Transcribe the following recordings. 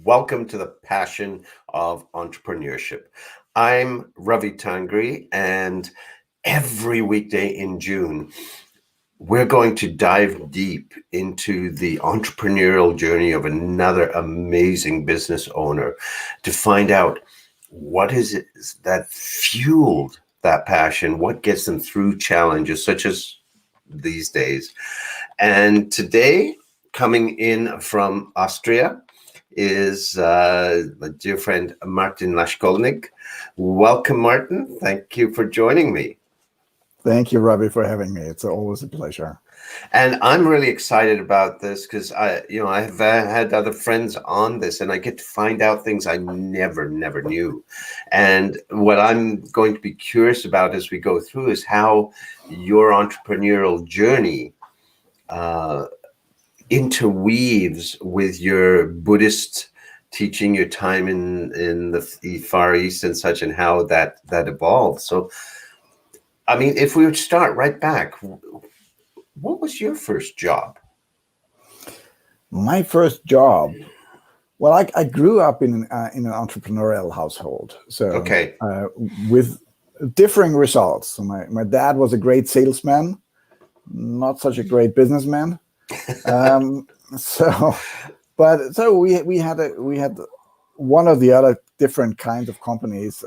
Welcome to the Passion of Entrepreneurship. I'm Ravi Tangri, and every weekday in June, we're going to dive deep into the entrepreneurial journey of another amazing business owner to find out what is it that fueled that passion, what gets them through challenges such as these days. And today, coming in from Austria, is my dear friend Martin Laschkolnig. Welcome, Martin. Thank you for joining me. Thank you, Ravi, for having me. It's always a pleasure. And I'm really excited about this because I have had other friends on this, and I get to find out things I never knew. And what I'm going to be curious about as we go through is how your entrepreneurial journey interweaves with your Buddhist teaching, your time in the Far East and such, and how that evolved. So, I mean, if we would start right back, what was your first job? My first job. Well, I grew up in an entrepreneurial household, so with differing results. So my dad was a great salesman, not such a great businessman. So we had one of the other different kinds of companies,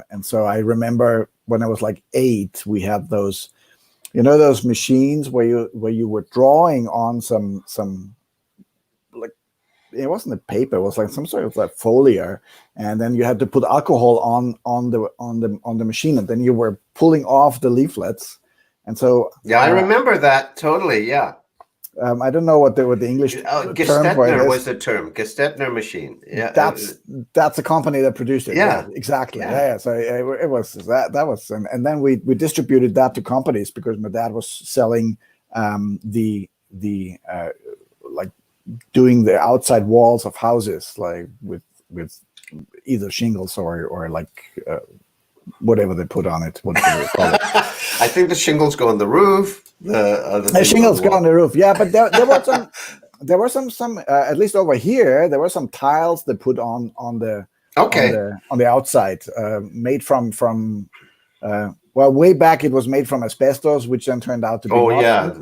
and so I remember when I was like 8, we had those, those machines where you were drawing on some like, it wasn't a paper, it was like some sort of like foliar, and then you had to put alcohol on the machine, and then you were pulling off the leaflets, and so I remember that totally. Yeah. I don't know what the English term for it is. Was the term Gestetner machine? Yeah, that's a company that produced it. Yeah, exactly. Yeah. So it was that was, and then we distributed that to companies because my dad was selling the like doing the outside walls of houses, like with either shingles or like whatever they put on it. What do they call it? I think the shingles go on the roof. The shingles go on the roof. Yeah, but there were some at least over here there were some tiles they put on the outside, made from way back it was made from asbestos, which then turned out to be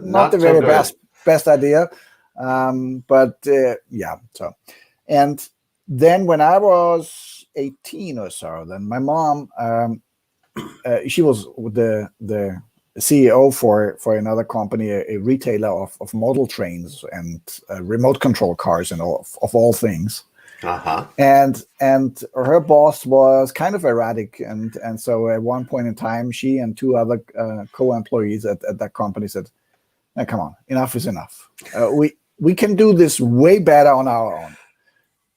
not the very best idea. So, and then when I was 18 or so, then my mom, she was the CEO for another company, a retailer of model trains and remote control cars and all things. And her boss was kind of erratic, and so at one point in time, she and 2 other co-employees at that company said, "Now, come on, enough is enough. We can do this way better on our own."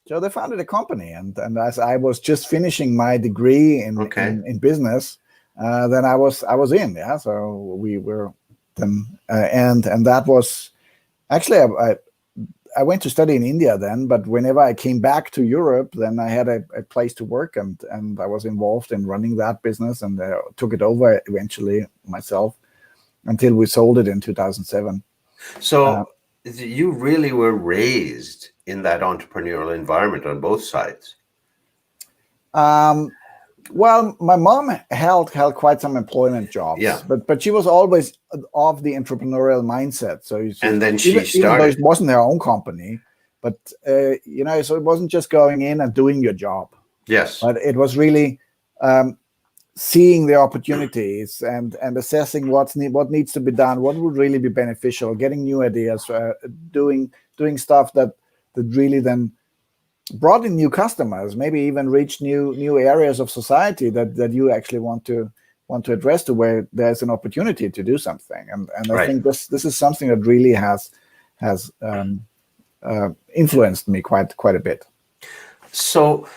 So they founded a company, and as I was just finishing my degree in business, then I was in. Yeah, so we were then, and that was actually I went to study in India then, but whenever I came back to Europe, then I had a place to work, and I was involved in running that business, and took it over eventually myself until we sold it in 2007. So you really were raised in that entrepreneurial environment on both sides. Well, my mom held quite some employment jobs, but she was always of the entrepreneurial mindset. So and then she started. Even though it wasn't her own company, but so it wasn't just going in and doing your job. Yes, but it was really seeing the opportunities and assessing what needs to be done, what would really be beneficial, getting new ideas, doing stuff that really then brought in new customers, maybe even reach new areas of society that you actually want to address, to where there's an opportunity to do something. And I think this is something that really has influenced me quite a bit. So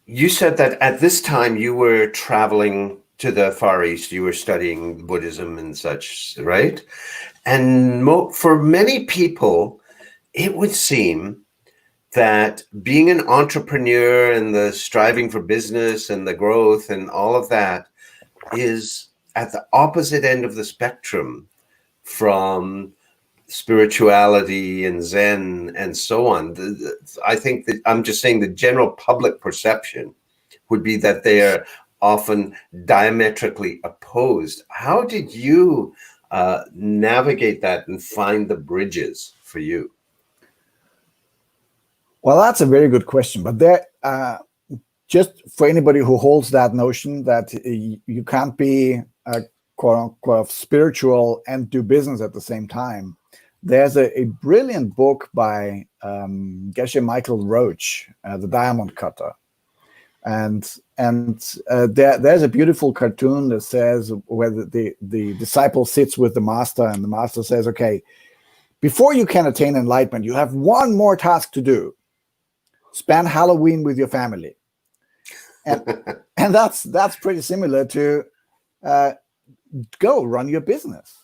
you said that at this time you were traveling to the Far East, you were studying Buddhism and such, right? And for many people, it would seem that being an entrepreneur and the striving for business and the growth and all of that is at the opposite end of the spectrum from spirituality and Zen and so on. I think that I'm just saying the general public perception would be that they are often diametrically opposed. How did you navigate that and find the bridges for you? Well, that's a very good question. But there, just for anybody who holds that notion that you can't be quote unquote spiritual and do business at the same time, there's a brilliant book by Geshe Michael Roach, The Diamond Cutter. And there's a beautiful cartoon that says where the disciple sits with the master, and the master says, okay, before you can attain enlightenment, you have one more task to do. Spend Halloween with your family. And that's pretty similar to go run your business,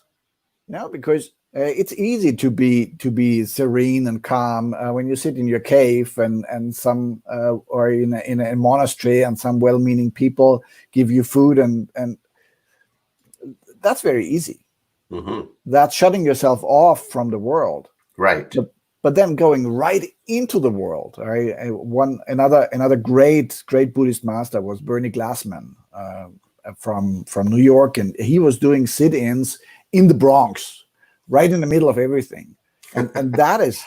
because it's easy to be serene and calm when you sit in your cave and some or in a monastery and some well-meaning people give you food and that's very easy. Mm-hmm. That's shutting yourself off from the world, right? But then going right into the world. Right? Another great Buddhist master was Bernie Glassman from New York, and he was doing sit-ins in the Bronx, right in the middle of everything. And that is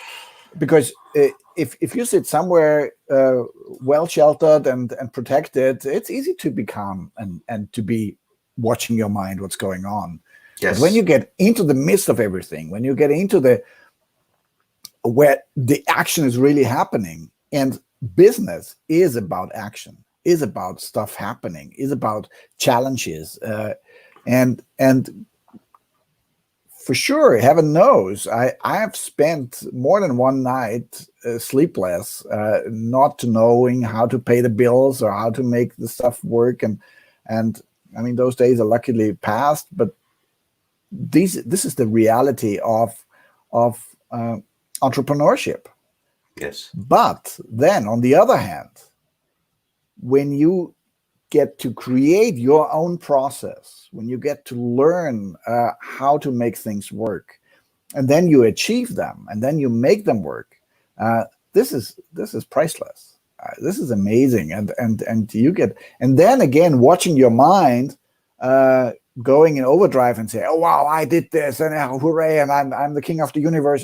because if you sit somewhere well sheltered and protected, it's easy to be calm and to be watching your mind, what's going on. Yes. But when you get into the midst of everything, when you get into where the action is really happening, and business is about action, is about stuff happening, is about challenges, and for sure, heaven knows, I have spent more than one night sleepless, not knowing how to pay the bills or how to make the stuff work, and I mean those days are luckily past, but this is the reality of entrepreneurship. Yes. But then on the other hand, when you get to create your own process, when you get to learn how to make things work, and then you achieve them, and then you make them work, this is priceless. This is amazing, and you get, and then again watching your mind going in overdrive and say, "Oh wow, I did this, and hooray, and I'm the king of the universe."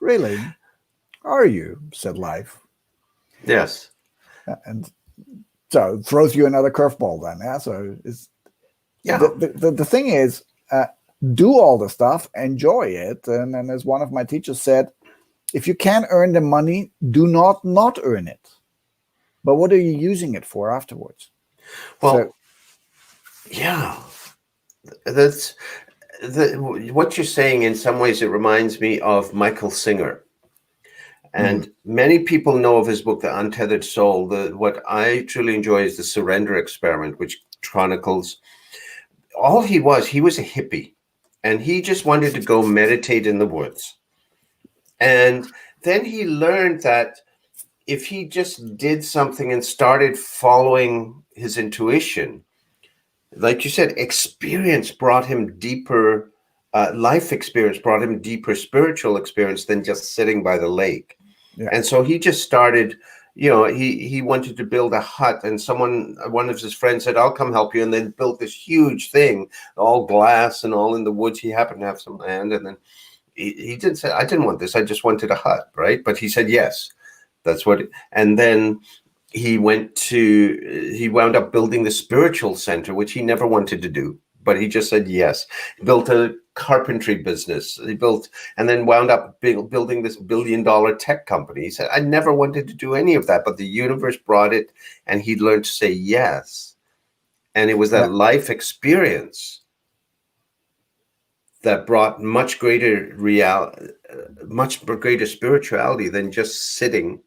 Really? Are you? Said life. Yes. And so it throws you another curveball then. Yeah. So it's the thing is, do all the stuff, enjoy it, and as one of my teachers said, if you can earn the money, do not earn it. But what are you using it for afterwards? Well, yeah, that's what you're saying. In some ways, it reminds me of Michael Singer. And many people know of his book, The Untethered Soul. What I truly enjoy is The Surrender Experiment, which chronicles all he was a hippie, and he just wanted to go meditate in the woods. And then he learned that if he just did something and started following his intuition, like you said, experience brought him deeper, life experience brought him deeper spiritual experience than just sitting by the lake. Yeah. And so he just started, he wanted to build a hut, and one of his friends said, "I'll come help you," and then built this huge thing, all glass and all in the woods. He happened to have some land, and then he didn't say, "I didn't want this, I just wanted a hut," right? But he said, yes, that's what, and then he wound up building the spiritual center, which he never wanted to do, but he just said yes. He built a carpentry business. And then wound up building this $1 billion tech company. He said, "I never wanted to do any of that, but the universe brought it," and he learned to say yes. And it was that life experience that brought much greater spirituality than just sitting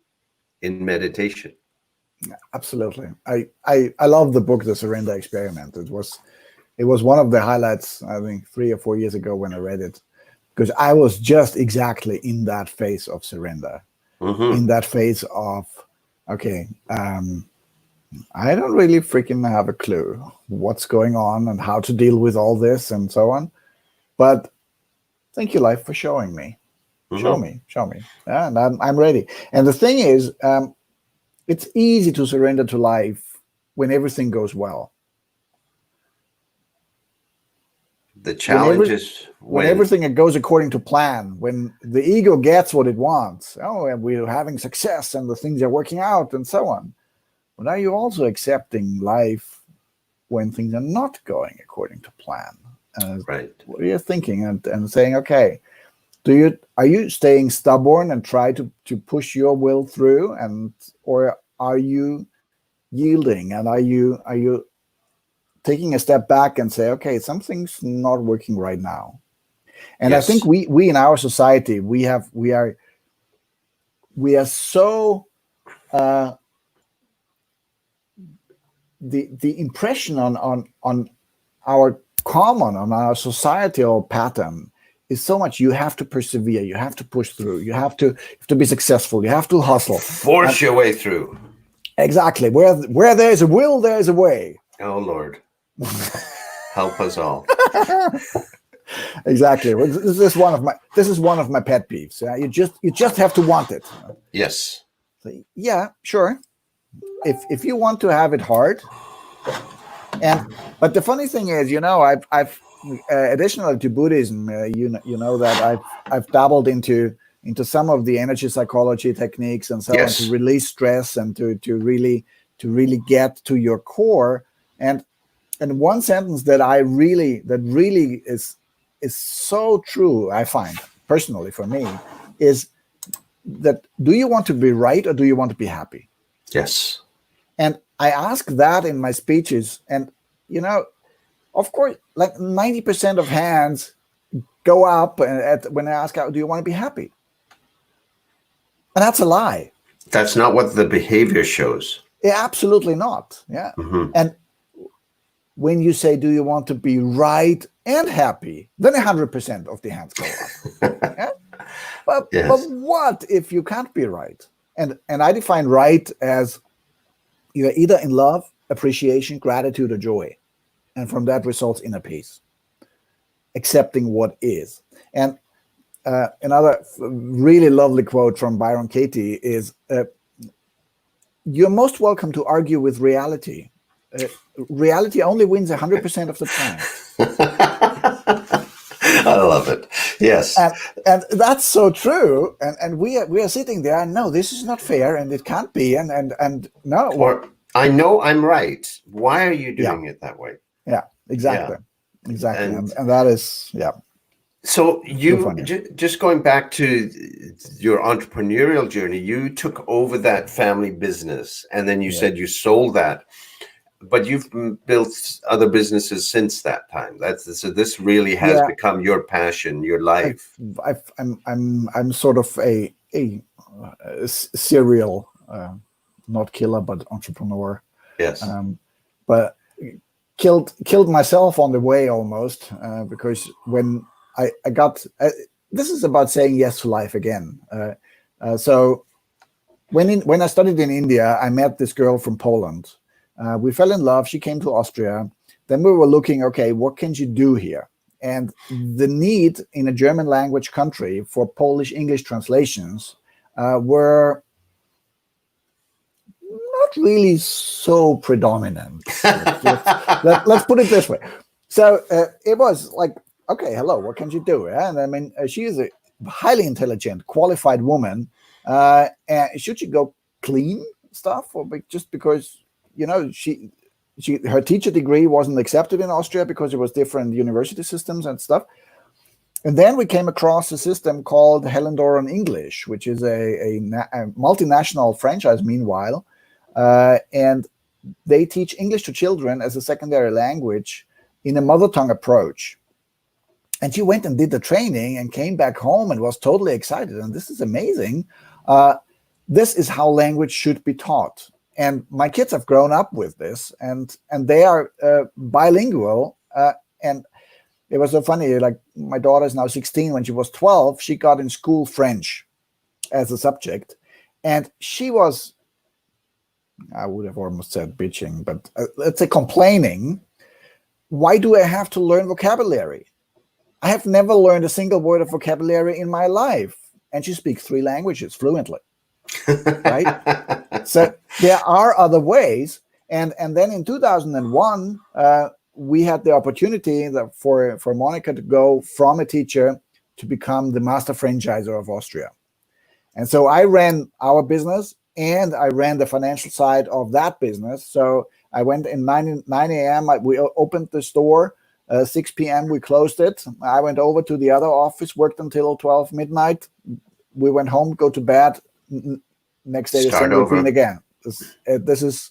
in meditation. Absolutely. I love the book, The Surrender Experiment. It was one of the highlights, I think 3 or 4 years ago when I read it, because I was just exactly in that phase of surrender, in that phase of, okay, I don't really freaking have a clue what's going on and how to deal with all this and so on. But thank you, life, for showing me. Show me. Yeah, and I'm ready. And the thing is, it's easy to surrender to life when everything goes well. The challenge is when everything goes according to plan, when the ego gets what it wants. Oh, and we're having success and the things are working out and so on. But are you also accepting life when things are not going according to plan? Right. What are you thinking and saying, okay, are you staying stubborn and try to push your will through, or are you yielding, and are you taking a step back and say, okay, something's not working right now? And Yes. I think we in our society, we are so the impression on our on our societal pattern is so much. You have to persevere, you have to push through, you have to be successful, you have to hustle, force your way through. Exactly. Where there's a will, there's a way. Oh Lord, help us all. Exactly. This is one of my pet peeves. You just have to want it. Yes. So, yeah, sure. If you want to have it hard, but the funny thing is, I've additionally to Buddhism, you know that I've dabbled into some of the energy psychology techniques and so on, to release stress and to really get to your core. And one sentence that really is so true, I find personally for me, is that, do you want to be right or do you want to be happy? Yes. And I ask that in my speeches, and of course, like 90% of hands go up when I ask, do you want to be happy? And that's a lie. That's not what the behavior shows. Yeah, absolutely not. Yeah. Mm-hmm. And when you say, do you want to be right and happy, then 100% of the hands go up. Yeah? But what if you can't be right? And I define right as you're either in love, appreciation, gratitude, or joy. And from that results inner peace, accepting what is. And another really lovely quote from Byron Katie is, you're most welcome to argue with reality. Reality only wins 100% of the time. I love it. Yes. And that's so true. And we are sitting there, and no, this is not fair, and it can't be. And no. Or, I know I'm right. Why are you doing it that way? Yeah, exactly. Yeah. Exactly. And that is, yeah. So you, just going back to your entrepreneurial journey, you took over that family business, and then you said you sold that, but you've built other businesses since that time. So this really has become your passion, your life. I'm sort of a serial, not killer, but entrepreneur. Yes. But killed myself on the way almost, because when I got, this is about saying yes to life again. So when I studied in India, I met this girl from Poland. We fell in love. She came to Austria. Then we were looking, okay, what can you do here? And the need in a German language country for Polish English translations were not really so predominant. Let's put it this way. So it was like, okay, hello, what can you do? And I mean, she is a highly intelligent, qualified woman. And should she go clean stuff, or just because her teacher degree wasn't accepted in Austria because it was different university systems and stuff? And then we came across a system called Hellendoron English, which is a multinational franchise. Meanwhile, and they teach English to children as a secondary language in a mother tongue approach. And she went and did the training and came back home and was totally excited. And this is amazing. This is how language should be taught. And my kids have grown up with this, and they are bilingual. And it was so funny. Like, my daughter is now 16. When she was 12, she got in school French as a subject, and she was, I would have almost said bitching, but let's say complaining. Why do I have to learn vocabulary? I have never learned a single word of vocabulary in my life. And she speaks 3 languages fluently, right? So there are other ways. And then in 2001, we had the opportunity for Monica to go from a teacher to become the master franchisor of Austria. And so I ran our business and I ran the financial side of that business. So I went in 9 a.m. We opened the store. 6 p.m. we closed it. I went over to the other office, worked until 12 midnight. We went home, go to bed. Next day, the same routine again. This is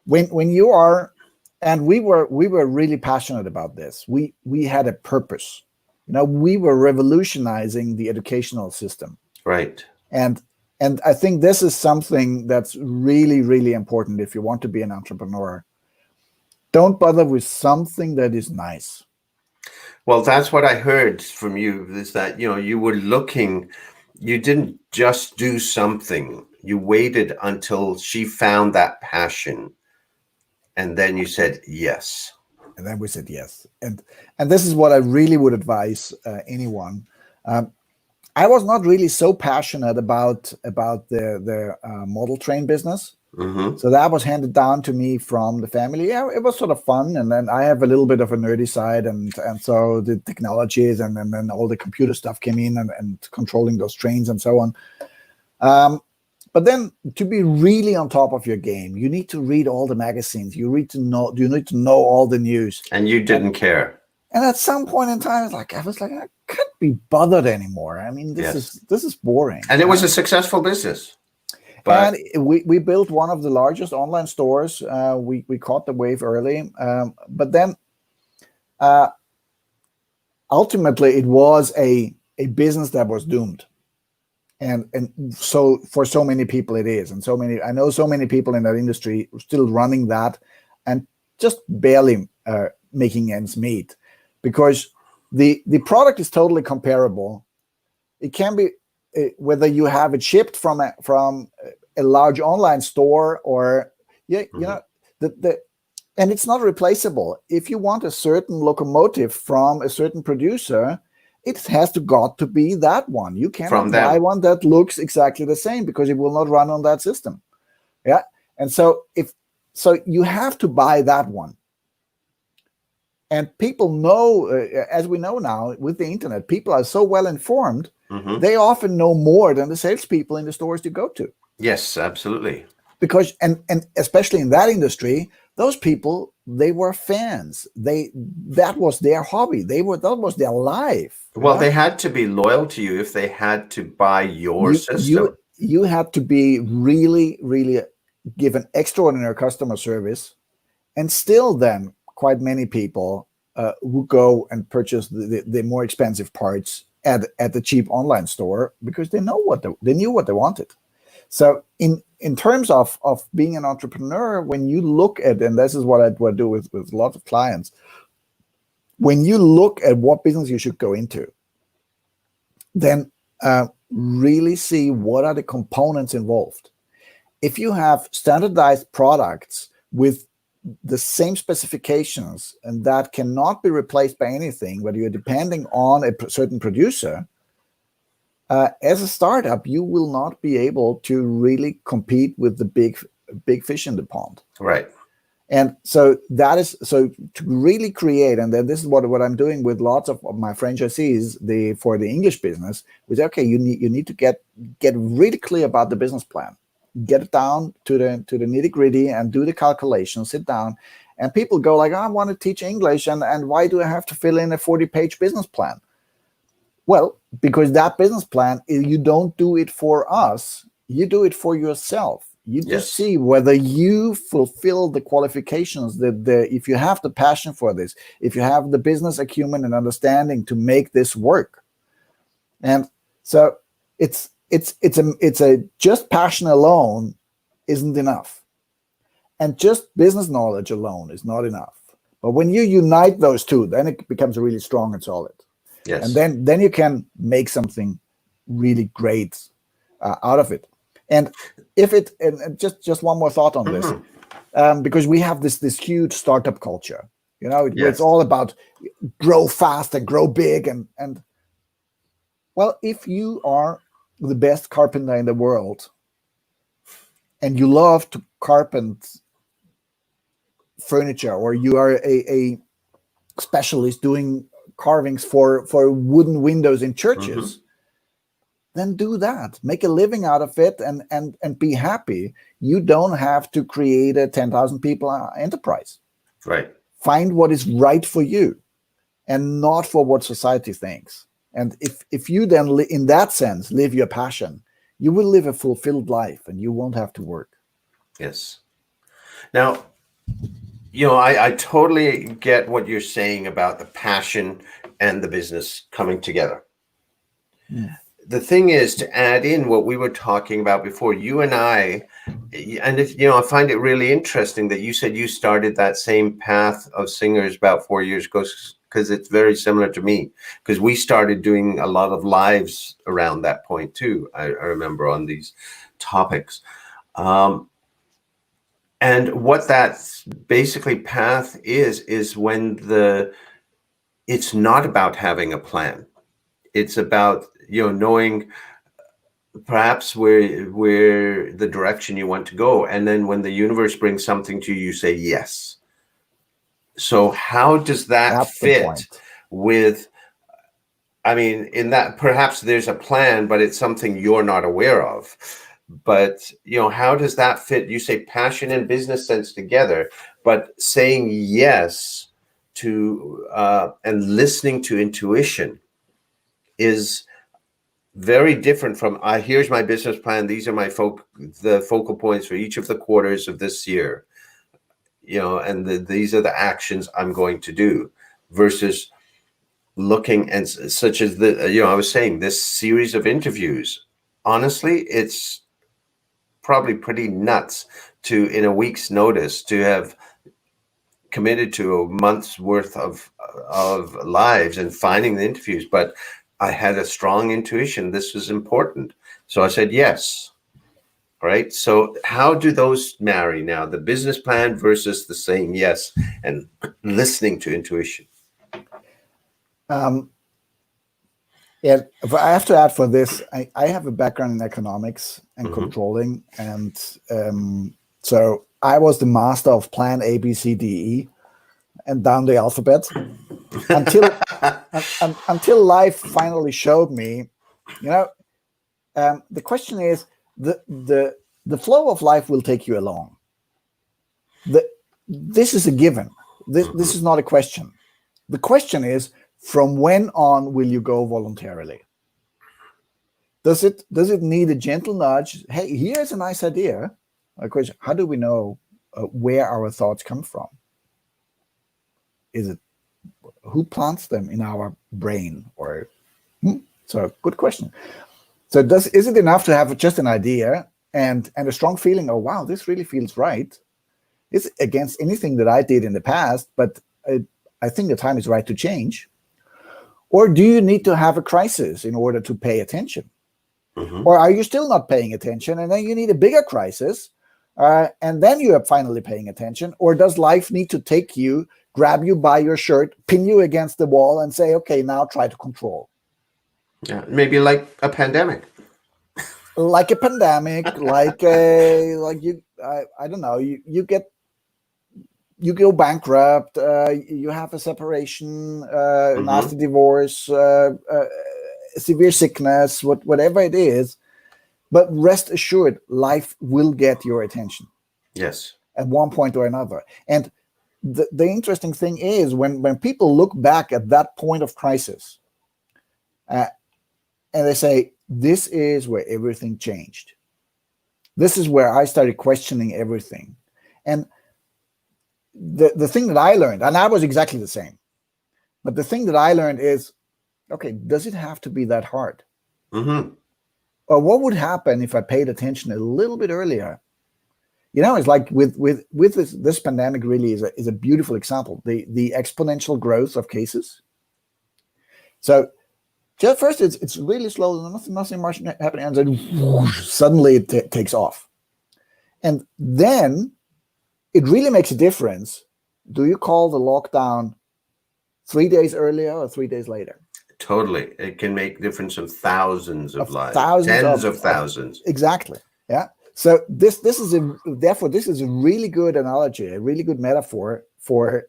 when you are, and we were really passionate about this. We had a purpose. We were revolutionizing the educational system. Right. And I think this is something that's really, really important if you want to be an entrepreneur. Don't bother with something that is nice. Well, that's what I heard from you, is that, you were looking, you didn't just do something. You waited until she found that passion. And then you said yes. And then we said yes. And this is what I really would advise anyone. I was not really so passionate about the model train business. Mm-hmm. So that was handed down to me from the family. Yeah, it was sort of fun. And then I have a little bit of a nerdy side. And so the technologies and then all the computer stuff came in and controlling those trains and so on. But then to be really on top of your game, you need to read all the magazines. You need to know all the news. And you didn't care. And at some point in time, I was like, I can't be bothered anymore. I mean, this is boring. And it was a successful business. But and we built one of the largest online stores. We caught the wave early. But then ultimately it was a business that was doomed. And so for so many people it is. And I know so many people in that industry still running that and just barely making ends meet. Because the product is totally comparable. It can be whether you have it shipped from a large online store or and it's not replaceable. If you want a certain locomotive from a certain producer, it has got to be that one. You cannot buy one that looks exactly the same because it will not run on that system. Yeah, and so you have to buy that one. And people know, as we know now with the internet, people are so well informed. Mm-hmm. They often know more than the salespeople in the stores you go to. Yes, absolutely. Because and especially in that industry, those people, they were fans. That was their hobby. That was their life. Well, they had to be loyal to you if they had to buy your system. You had to be really, really give an extraordinary customer service, and still then quite many people who go and purchase the more expensive parts at the cheap online store because they knew what they wanted. So in terms of being an entrepreneur, when you look at, and this is what I do with lots of clients, when you look at what business you should go into, then really see what are the components involved. If you have standardized products with the same specifications and that cannot be replaced by anything, whether you're depending on a certain producer, as a startup, you will not be able to really compete with the big fish in the pond. Right. And so to really create, and then this is what I'm doing with lots of my franchisees, for the English business, is okay, you need to get really clear about the business plan. Get it down to the nitty gritty and do the calculations, sit down. And people go like, I want to teach English, and why do I have to fill in a 40-page business plan? Well, because that business plan, you don't do it for us, you do it for yourself. You just see whether you fulfill the qualifications that if you have the passion for this, if you have the business acumen and understanding to make this work. And so it's a just passion alone isn't enough. And just business knowledge alone is not enough. But when you unite those two, then it becomes really strong and solid. Yes. And then you can make something really great out of it. And just one more thought on this, because we have this huge startup culture, Where it's Yes. all about grow fast and grow big. And well, if you are the best carpenter in the world and you love to carpent furniture, or you are a specialist doing carvings for wooden windows in churches, then do that. Make a living out of it and be happy. You don't have to create a 10,000 people enterprise. Right. Find what is right for you and not for what society thinks. And if you then, in that sense, live your passion, you will live a fulfilled life and you won't have to work. Yes. Now, I totally get what you're saying about the passion and the business coming together. The thing is, to add in what we were talking about before, you and I, and I find it really interesting that you said you started that same path of singers about 4 years ago, because it's very similar to me, because we started doing a lot of lives around that point too. I remember on these topics. And what that basically path is when it's not about having a plan. It's about, knowing perhaps where the direction you want to go. And then when the universe brings something to you, you say yes. So how does that fit with, in that perhaps there's a plan, but it's something you're not aware of. But, how does that fit? You say passion and business sense together, but saying yes to and listening to intuition is very different from here's my business plan. These are my the focal points for each of the quarters of this year, and these are the actions I'm going to do, versus looking and such as I was saying, this series of interviews. Honestly, it's probably pretty nuts to, in a week's notice, to have committed to a month's worth of lives and finding the interviews. But I had a strong intuition this was important, so I said yes. Right. So how do those marry now, the business plan versus the saying yes and listening to intuition? Yeah, I have to add for this, I have a background in economics and controlling. And so I was the master of plan A, B, C, D, E, and down the alphabet until life finally showed me, the question is, the flow of life will take you along. This is a given. This is not a question. The question is, from when on will you go voluntarily? Does it need a gentle nudge? Hey, here's a nice idea. A question: how do we know where our thoughts come from? Is it who plants them in our brain? Or so good question. So is it enough to have just an idea and a strong feeling? Oh wow, this really feels right. It's against anything that I did in the past, but I think the time is right to change. Or do you need to have a crisis in order to pay attention? Or are you still not paying attention, and then you need a bigger crisis, and then you are finally paying attention? Or does life need to take you, grab you by your shirt, pin you against the wall, and say, okay, now try to control? Yeah, maybe like a pandemic. Like a pandemic, I don't know, you go bankrupt, you have a separation, nasty divorce, severe sickness, whatever it is. But rest assured, life will get your attention. Yes. At one point or another. And the interesting thing is when people look back at that point of crisis, and they say, this is where everything changed. This is where I started questioning everything. And the thing that I learned, and I was exactly the same, but the thing that I learned is, okay, does it have to be that hard? Or what would happen if I paid attention a little bit earlier? It's like with this pandemic really is a beautiful example. The exponential growth of cases. So just first it's really slow, nothing much happening, and then whoosh, suddenly it takes off. And then it really makes a difference do you call the lockdown 3 days earlier or 3 days later? Totally. It can make difference of thousands of lives, thousands tens of thousands. Exactly. Yeah. So this is a really good analogy, a really good metaphor for,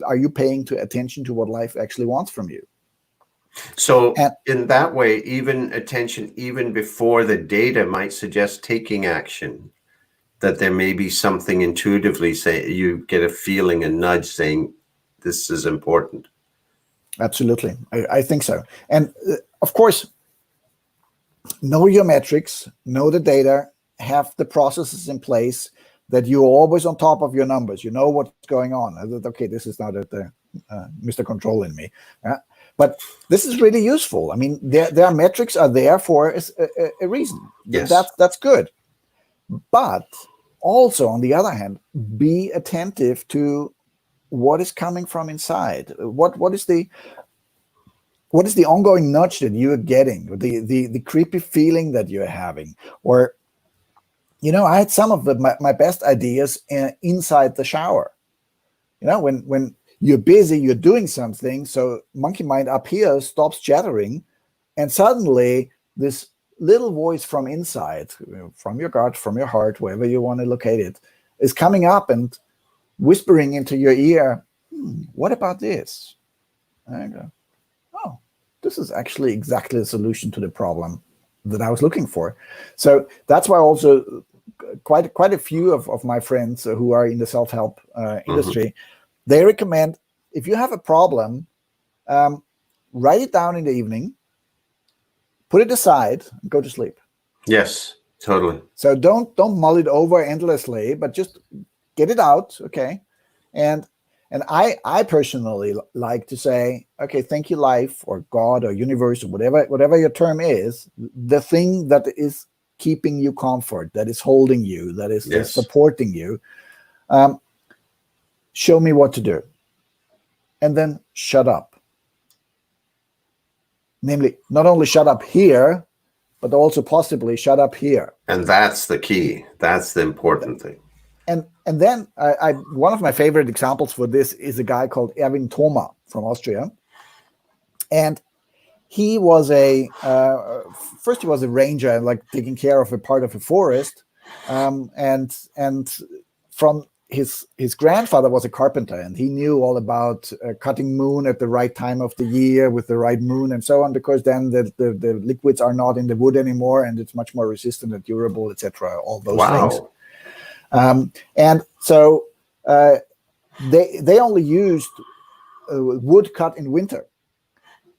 are you paying attention to what life actually wants from you? So in that way, even attention, even before the data might suggest taking action, that there may be something intuitively say, you get a feeling, a nudge saying, this is important. Absolutely. I think so. And of course, know your metrics, know the data, have the processes in place that you're always on top of your numbers. You know what's going on. Okay, this is not Mr. Control in me. But this is really useful. I mean, their metrics are there for a reason. Yes. That's good. But also, on the other hand, be attentive to what is coming from inside. What is the ongoing nudge that you're getting, the creepy feeling that you're having? Or, I had some of my best ideas inside the shower. When you're busy, you're doing something, so monkey mind up here stops chattering, and suddenly this little voice from inside, from your gut, from your heart, wherever you want to locate it, is coming up and whispering into your ear, what about this? And I go, oh, this is actually exactly the solution to the problem that I was looking for. So that's why also quite a few of my friends who are in the self-help industry, they recommend, if you have a problem, write it down in the evening, put it aside, and go to sleep. Yes, totally. So don't mull it over endlessly, but just get it out, okay? And I personally like to say, okay, thank you, life, or God, or universe, or whatever your term is, the thing that is keeping you comfort, that is holding you, that is supporting you. Show me what to do. And then shut up. Namely, not only shut up here, but also possibly shut up here. And that's the key. That's the important thing. And then one of my favorite examples for this is a guy called Toma from Austria. And he was first he was a ranger, like taking care of a part of a forest. And from his grandfather was a carpenter, and he knew all about cutting moon at the right time of the year with the right moon and so on, because then the liquids are not in the wood anymore, and it's much more resistant and durable, etc. All those things. And so they only used wood cut in winter,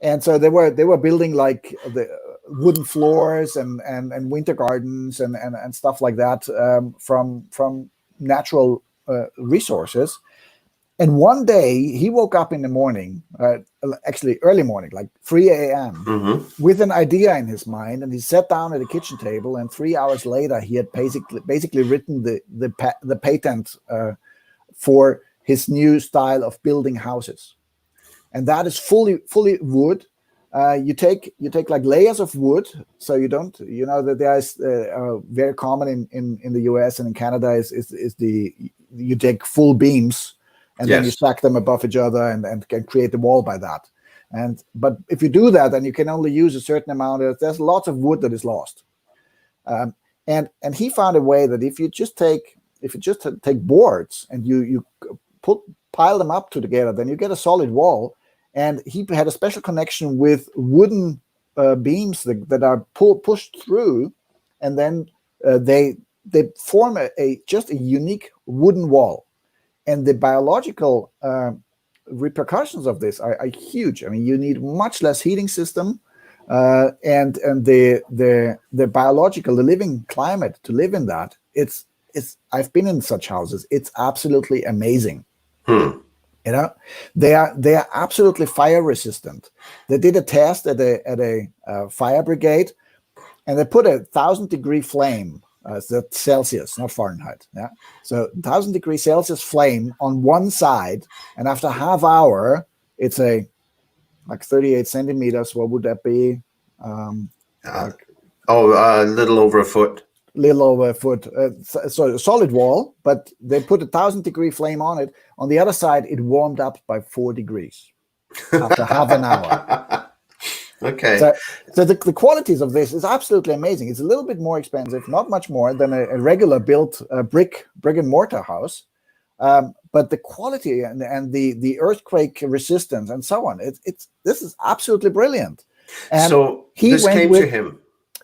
and so they were building like the wooden floors and winter gardens and stuff like that from natural resources. And one day he woke up in the morning, actually early morning, like 3 a.m. With an idea in his mind, and he sat down at a kitchen table, and 3 hours later he had basically written the patent for his new style of building houses. And that is fully wood. You take like layers of wood, so you don't, that there's very common in the US and in Canada is you take full beams and then you stack them above each other and can create the wall by that. But if you do that, then you can only use a certain amount. There's lots of wood that is lost. And he found a way that if you just take boards and you pile them up together, then you get a solid wall. And he had a special connection with wooden beams that are pushed through, and then they form just a unique wooden wall. And the biological repercussions of this are huge. I mean, you need much less heating system, and the biological, the living climate to live in that. It's I've been in such houses. It's absolutely amazing. They are absolutely fire resistant. They did a test at a fire brigade, and they put 1,000-degree flame. That's Celsius, not Fahrenheit. Yeah, so 1,000-degree Celsius flame on one side, and after half hour, it's like 38 centimeters. What would that be? A little over a foot. little over a foot, so a solid wall, but they put a 1,000-degree flame on it. On the other side, it warmed up by 4 degrees after half an hour. Okay. So the qualities of this is absolutely amazing. It's a little bit more expensive, not much more than a regular built brick and mortar house. But the quality and the earthquake resistance and so on, this is absolutely brilliant. And so this came to him.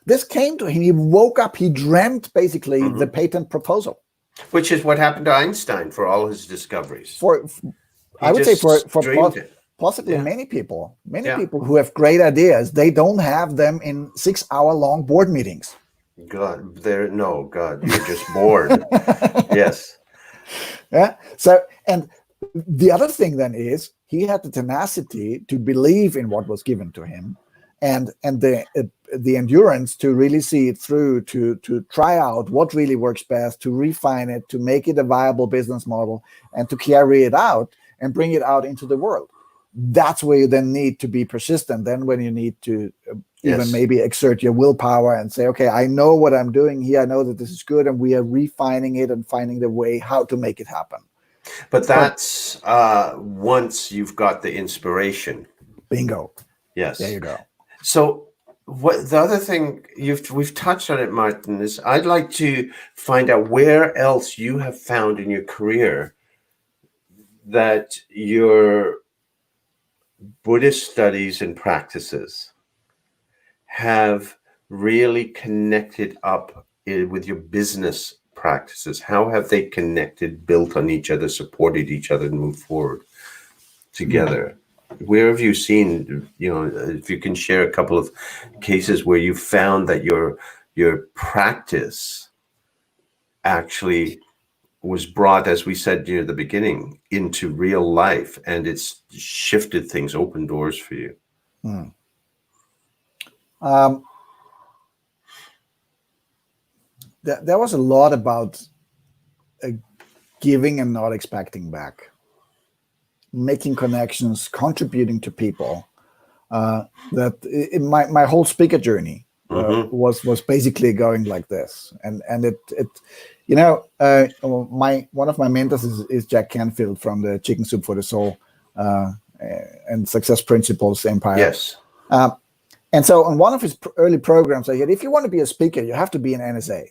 This came to him. He woke up. He dreamt basically the patent proposal, which is what happened to Einstein for all his discoveries. I would say for possibly Yeah. many people who have great ideas, they don't have them in 6-hour-long board meetings. God, you're just bored. Yes. Yeah. So, and the other thing then is he had the tenacity to believe in what was given to him, and the endurance to really see it through, to try out what really works best, to refine it, to make it a viable business model, and to carry it out and bring it out into the world. That's where you then need to be persistent. Then when you need to even maybe exert your willpower and say, okay, I know what I'm doing here. I know that this is good, and we are refining it and finding the way how to make it happen. But that's once you've got the inspiration. Bingo. Yes. There you go. So what the other thing we've touched on it, Martin, is I'd like to find out where else you have found in your career that your Buddhist studies and practices have really connected up with your business practices. How have they connected, built on each other, supported each other, and moved forward together? Where have you seen, if you can share a couple of cases where you found that your practice actually was brought, as we said near the beginning, into real life, and it's shifted things, opened doors for you? There was a lot about giving and not expecting back, making connections, contributing to people. My whole speaker journey was basically going like this, and one of my mentors is Jack Canfield from the Chicken Soup for the Soul and Success Principles Empire. Yes. And so on one of his early programs, I said, if you want to be a speaker, you have to be an NSA.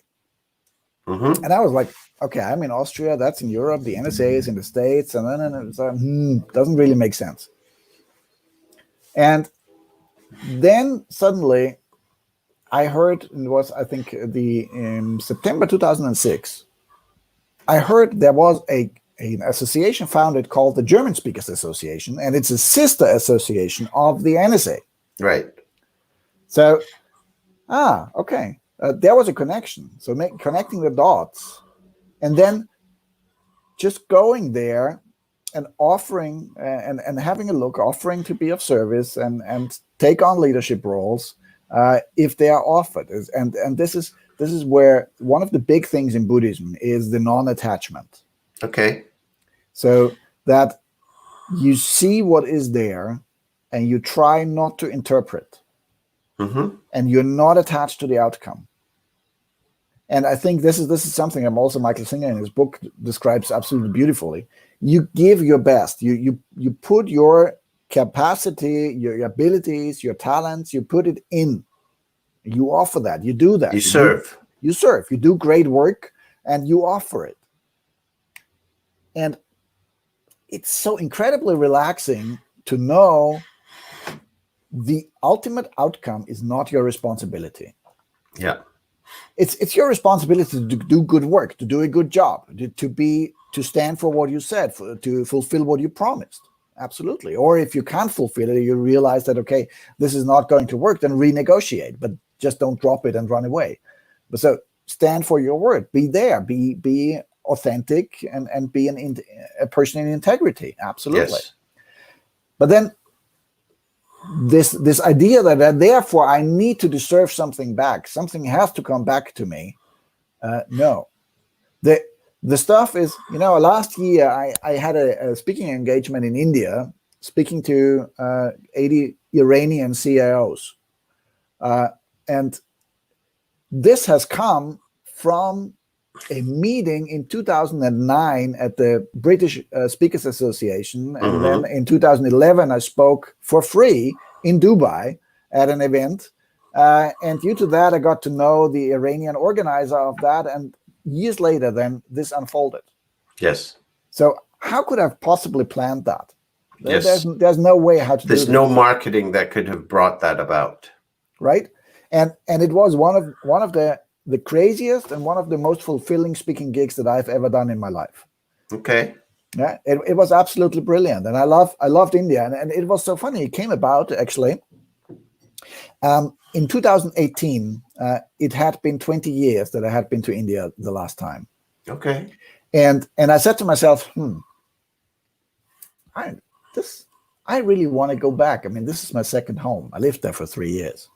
And I was like, okay, I'm in Austria, that's in Europe, the NSA is in the States, and then it's doesn't really make sense. And then suddenly I heard, it was, I think, in September 2006, I heard there was an association founded called the German Speakers Association, and it's a sister association of the NSA. Right. So, okay. There was a connection. So connecting the dots, and then just going there and offering and having a look, offering to be of service and take on leadership roles if they are offered. And this is where one of the big things in Buddhism is the non-attachment. Okay. So that you see what is there and you try not to interpret. And you're not attached to the outcome. And I think this is something also Michael Singer in his book describes absolutely beautifully. You give your best. You put your capacity, your abilities, your talents, you put it in. You offer that. You do that. You serve. You serve. You do great work and you offer it. And it's so incredibly relaxing to know the ultimate outcome is not your responsibility. Yeah. It's your responsibility to do good work, to do a good job, to stand for what you said, to fulfill what you promised. Absolutely. Or if you can't fulfill it, you realize that, okay, this is not going to work, then renegotiate, but just don't drop it and run away. But so stand for your word, be there, be authentic and be a person in integrity. Absolutely. Yes. But then this idea that therefore I need to deserve something back, something has to come back to me. No, the stuff is, last year I had a speaking engagement in India, speaking to 80 Iranian CIOs, and this has come from a meeting in 2009 at the British Speakers Association. And then in 2011, I spoke for free in Dubai at an event. And due to that, I got to know the Iranian organizer of that. And years later, then this unfolded. Yes. So how could I have possibly planned that? Yes. There's no way how to do this. There's no marketing that could have brought that about. Right. And it was one of the craziest and one of the most fulfilling speaking gigs that I've ever done in my life. Okay. Yeah, it was absolutely brilliant. And I loved India. And it was so funny. It came about actually. In 2018, it had been 20 years that I had been to India the last time. Okay. And I said to myself, I really want to go back. I mean, this is my second home. I lived there for 3 years.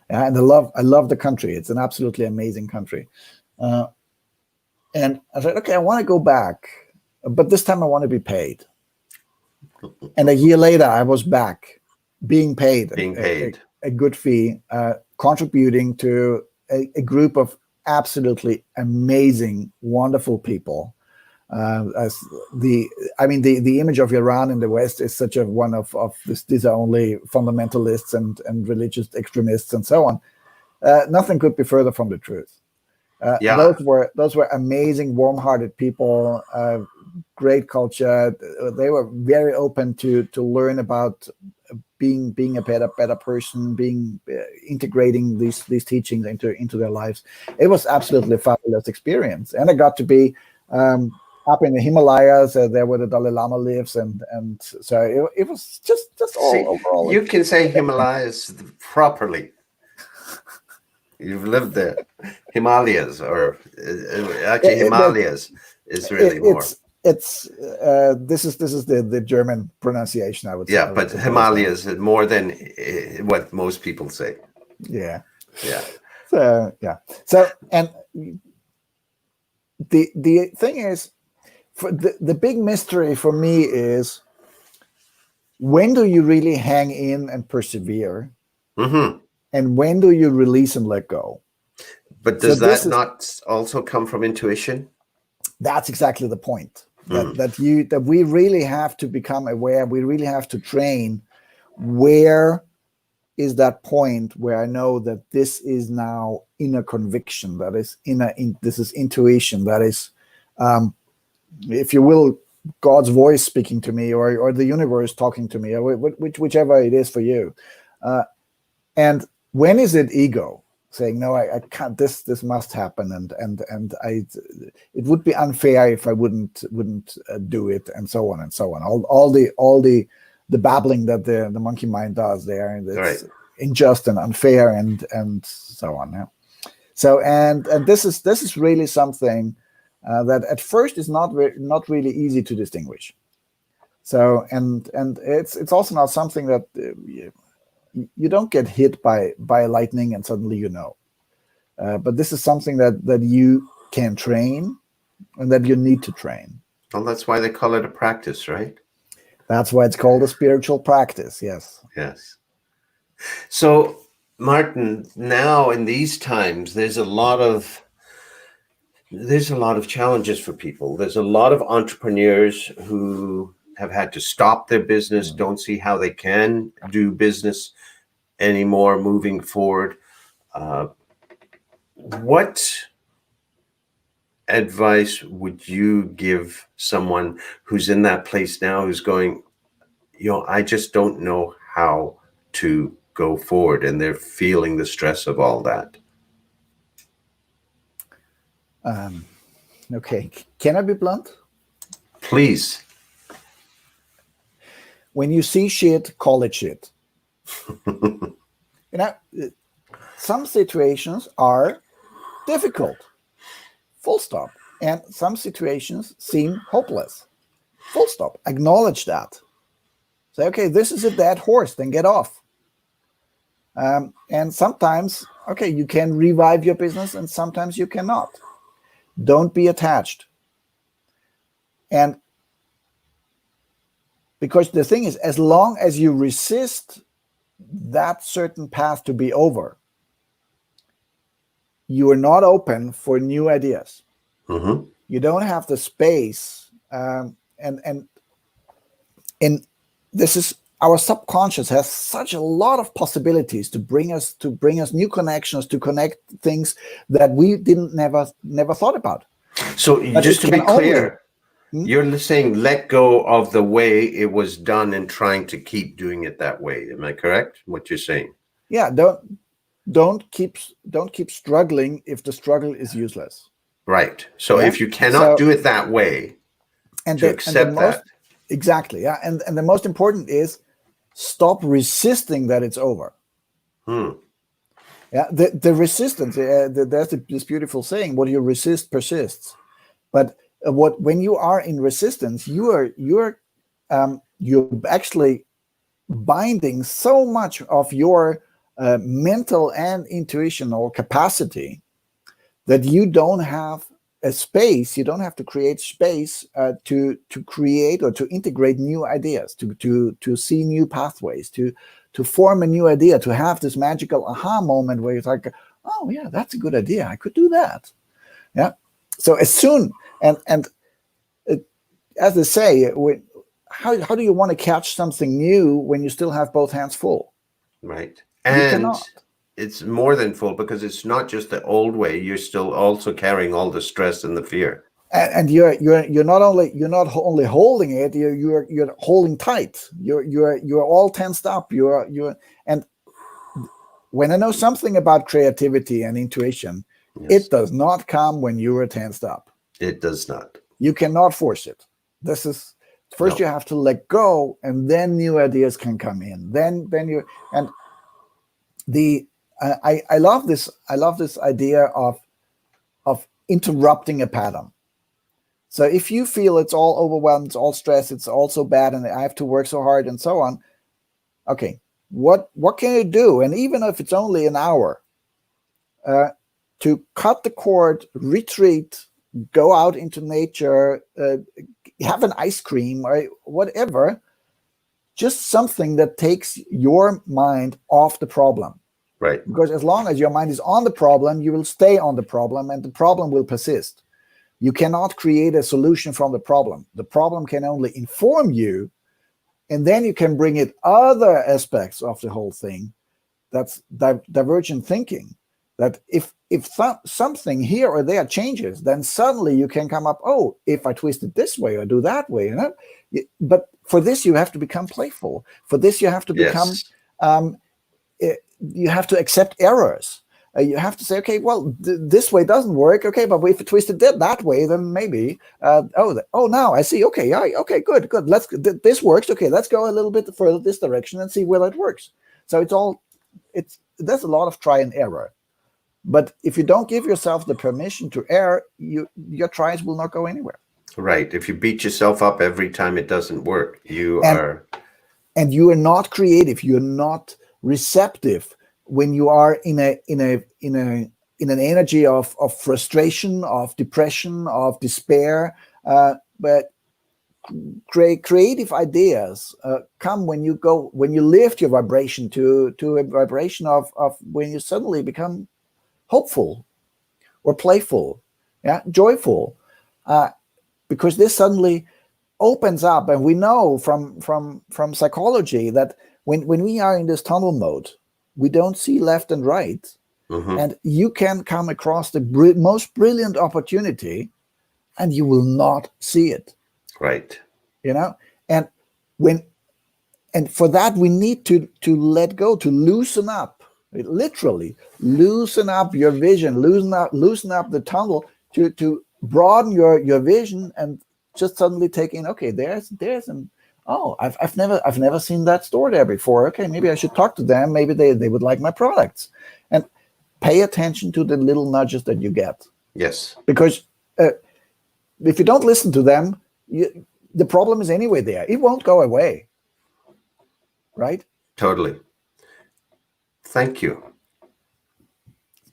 And I love the country. It's an absolutely amazing country. And I said, okay, I want to go back, but this time I want to be paid. And a year later, I was back being paid. A good fee, contributing to a group of absolutely amazing, wonderful people. The image of Iran in the West is such a one of this. These are only fundamentalists and religious extremists and so on. Nothing could be further from the truth. Those were amazing, warm-hearted people. Great culture. They were very open to learn about being a better person, integrating these teachings into their lives. It was absolutely a fabulous experience, and I got to be up in the Himalayas, there where the Dalai Lama lives, and so it was just all overall. You can say Himalayas properly. You've lived there. Himalayas, or actually Himalayas is really more. This is the German pronunciation, I would say. Yeah, but Himalayas is more than what most people say. Yeah. Yeah. So and the thing is, for the big mystery for me is, when do you really hang in and persevere, and when do you release and let go? But does that not also come from intuition? That's exactly the point. That we really have to become aware. We really have to train. Where is that point where I know that this is now inner conviction? That is this is intuition. That is, if you will, God's voice speaking to me, or the universe talking to me, or whichever it is for you. And when is it ego saying, no, I can't, this must happen, and it would be unfair if I wouldn't do it, and so on and so on. All the babbling that the monkey mind does there, and it's unjust and unfair and so on. Yeah. So and this is really something that at first is not really easy to distinguish. So and it's also not something that you don't get hit by lightning and suddenly you know. But this is something that you can train and that you need to train. Well, that's why they call it a practice, right? That's why it's called a spiritual practice. Yes. Yes. So, Martin, now in these times, there's a lot of challenges for people. There's a lot of entrepreneurs who have had to stop their business, don't see how they can do business anymore moving forward. What advice would you give someone who's in that place now, who's going, I just don't know how to go forward, and they're feeling the stress of all that? Okay. Can I be blunt? Please. When you see shit, call it shit. Some situations are difficult, full stop. And some situations seem hopeless, full stop. Acknowledge that. Say, okay, this is a dead horse, then get off. And sometimes, okay, you can revive your business, and sometimes you cannot. Don't be attached. And because the thing is, as long as you resist that certain path to be over, you are not open for new ideas. Mm-hmm. You don't have the space, and this is, our subconscious has such a lot of possibilities to bring us new connections, to connect things that we didn't never thought about. So But just it to can be clear, only, you're saying let go of the way it was done and trying to keep doing it that way. Am I correct? What you're saying? yeah, don't keep struggling if the struggle is useless. Right. So Yeah. if you cannot So, do it that way, and to the accept most, that. exactly, yeah, and the most important is stop resisting that it's over. Hmm. Yeah, the resistance. There's this beautiful saying: "What you resist persists." But when you are in resistance, you're actually binding so much of your mental and intuitional capacity that you don't have a space. You don't have to create space to create or to integrate new ideas, to see new pathways, to form a new idea, to have this magical aha moment where you're like, oh yeah, that's a good idea. I could do that. Yeah. So as soon and as they say, how do you want to catch something new when you still have both hands full? Right. You And cannot. it's more than full because it's not just the old way. You're still also carrying all the stress and the fear. And you're not only holding it, you're holding tight. You're all tensed up. And when I know something about creativity and intuition, Yes. it does not come when you are tensed up. It does not. You cannot force it. This is first, No. you have to let go, and then new ideas can come in. Then you and the I love this. I love this idea of interrupting a pattern. So if you feel it's all overwhelmed, it's all stress, it's all so bad, and I have to work so hard and so on, okay, what can you do? And even if it's only an hour, to cut the cord, retreat, go out into nature, have an ice cream or whatever, just something that takes your mind off the problem. Right. Because as long as your mind is on the problem, you will stay on the problem, and the problem will persist. You cannot create a solution from the problem. The problem can only inform you, and then you can bring in other aspects of the whole thing. That's divergent thinking. That if something here or there changes, then suddenly you can come up, oh, if I twist it this way or do that way, you know. But for this, you have to become playful. For this, you have to become, Yes. you have to accept errors. You have to say, okay, well, this way doesn't work. Okay, but if you twist it that way, then maybe. Now I see. Okay, okay, good. This works. Okay, let's go a little bit further this direction and see whether it works. So there's a lot of try and error. But if you don't give yourself the permission to err, your tries will not go anywhere. Right. If you beat yourself up every time it doesn't work, you And are. and you are not creative. You're not receptive when you are in an energy of frustration, of depression, of despair. But creative ideas come when you lift your vibration to a vibration of when you suddenly become hopeful or playful, yeah, joyful, because this suddenly opens up. And we know from psychology that when we are in this tunnel mode, we don't see left and right. Mm-hmm. And you can come across the most brilliant opportunity and you will not see it. Right. You know, and for that we need to let go, to loosen up, literally loosen up your vision, loosen up the tunnel, to broaden your vision, and just suddenly take in, okay, there's an, oh, I've never seen that store there before. Okay, maybe I should talk to them. Maybe they would like my products. And pay attention to the little nudges that you get. Yes. Because if you don't listen to them, the problem is anyway there. It won't go away. Right? Totally. Thank you.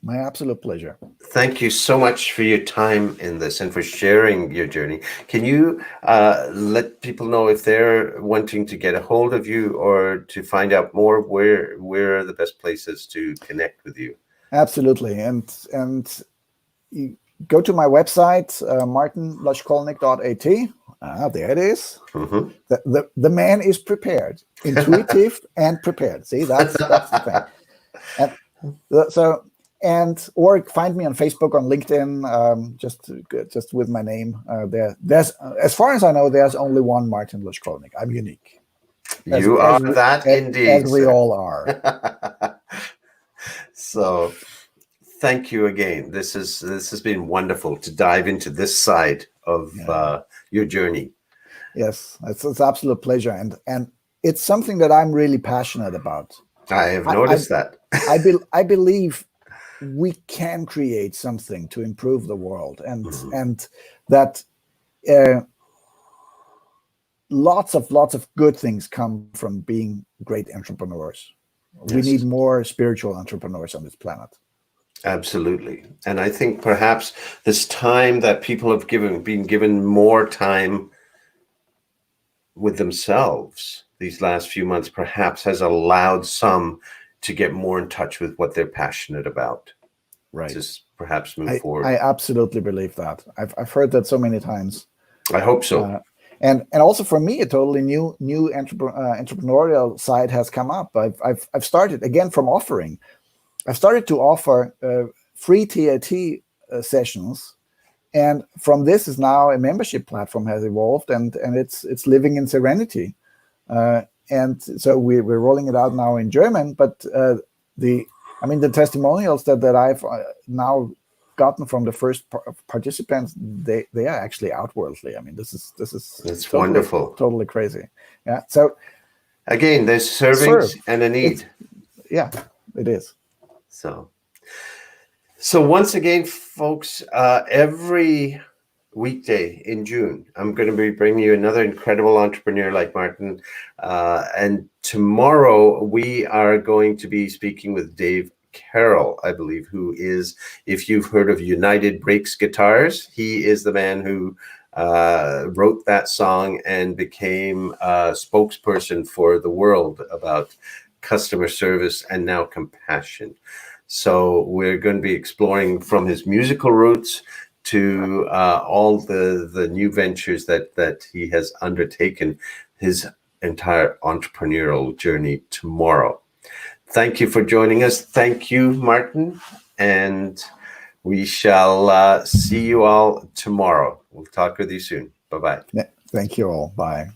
My absolute pleasure. Thank you so much for your time in this and for sharing your journey. Can you let people know if they're wanting to get a hold of you or to find out more, where are the best places to connect with you? Absolutely. And you go to my website, martinlaschkolnig.at. There it is. Mm-hmm. The man is prepared, intuitive and prepared. See, that's the thing. And so, or find me on Facebook, on LinkedIn, just with my name. There's, as far as I know, there's only one Martin Laschkolnig. I'm unique. You are that indeed, as we sir. all are. So, thank you again. This has been wonderful to dive into this side of your journey. Yes, it's an absolute pleasure, and it's something that I'm really passionate about. I have noticed that. I believe we can create something to improve the world, and that lots of good things come from being great entrepreneurs. Yes. We need more spiritual entrepreneurs on this planet. Absolutely. And I think perhaps this time that people have been given more time with themselves these last few months, perhaps has allowed some to get more in touch with what they're passionate about. Right. Just perhaps move forward. I absolutely believe that. I've heard that so many times. I hope so. And also for me, a totally new entrepreneurial side has come up. I've started again from offering. I've started to offer free TAT sessions, and from this is now a membership platform has evolved, and it's living in serenity. And so we're rolling it out now in German. But the testimonials that I've now gotten from the first participants, they are actually outworldly. I mean, this is it's totally, wonderful, totally crazy. Yeah. So again, there's servings and a need. Yeah, it is. So once again, folks, every weekday in June, I'm going to be bringing you another incredible entrepreneur like Martin. And tomorrow we are going to be speaking with Dave Carroll, I believe, who is, if you've heard of United Breaks Guitars, he is the man who wrote that song and became a spokesperson for the world about customer service and now compassion. So we're going to be exploring from his musical roots to all the new ventures that he has undertaken, his entire entrepreneurial journey tomorrow. Thank you for joining us. Thank you, Martin. And we shall see you all tomorrow. We'll talk with you soon. Bye-bye. Thank you all. Bye.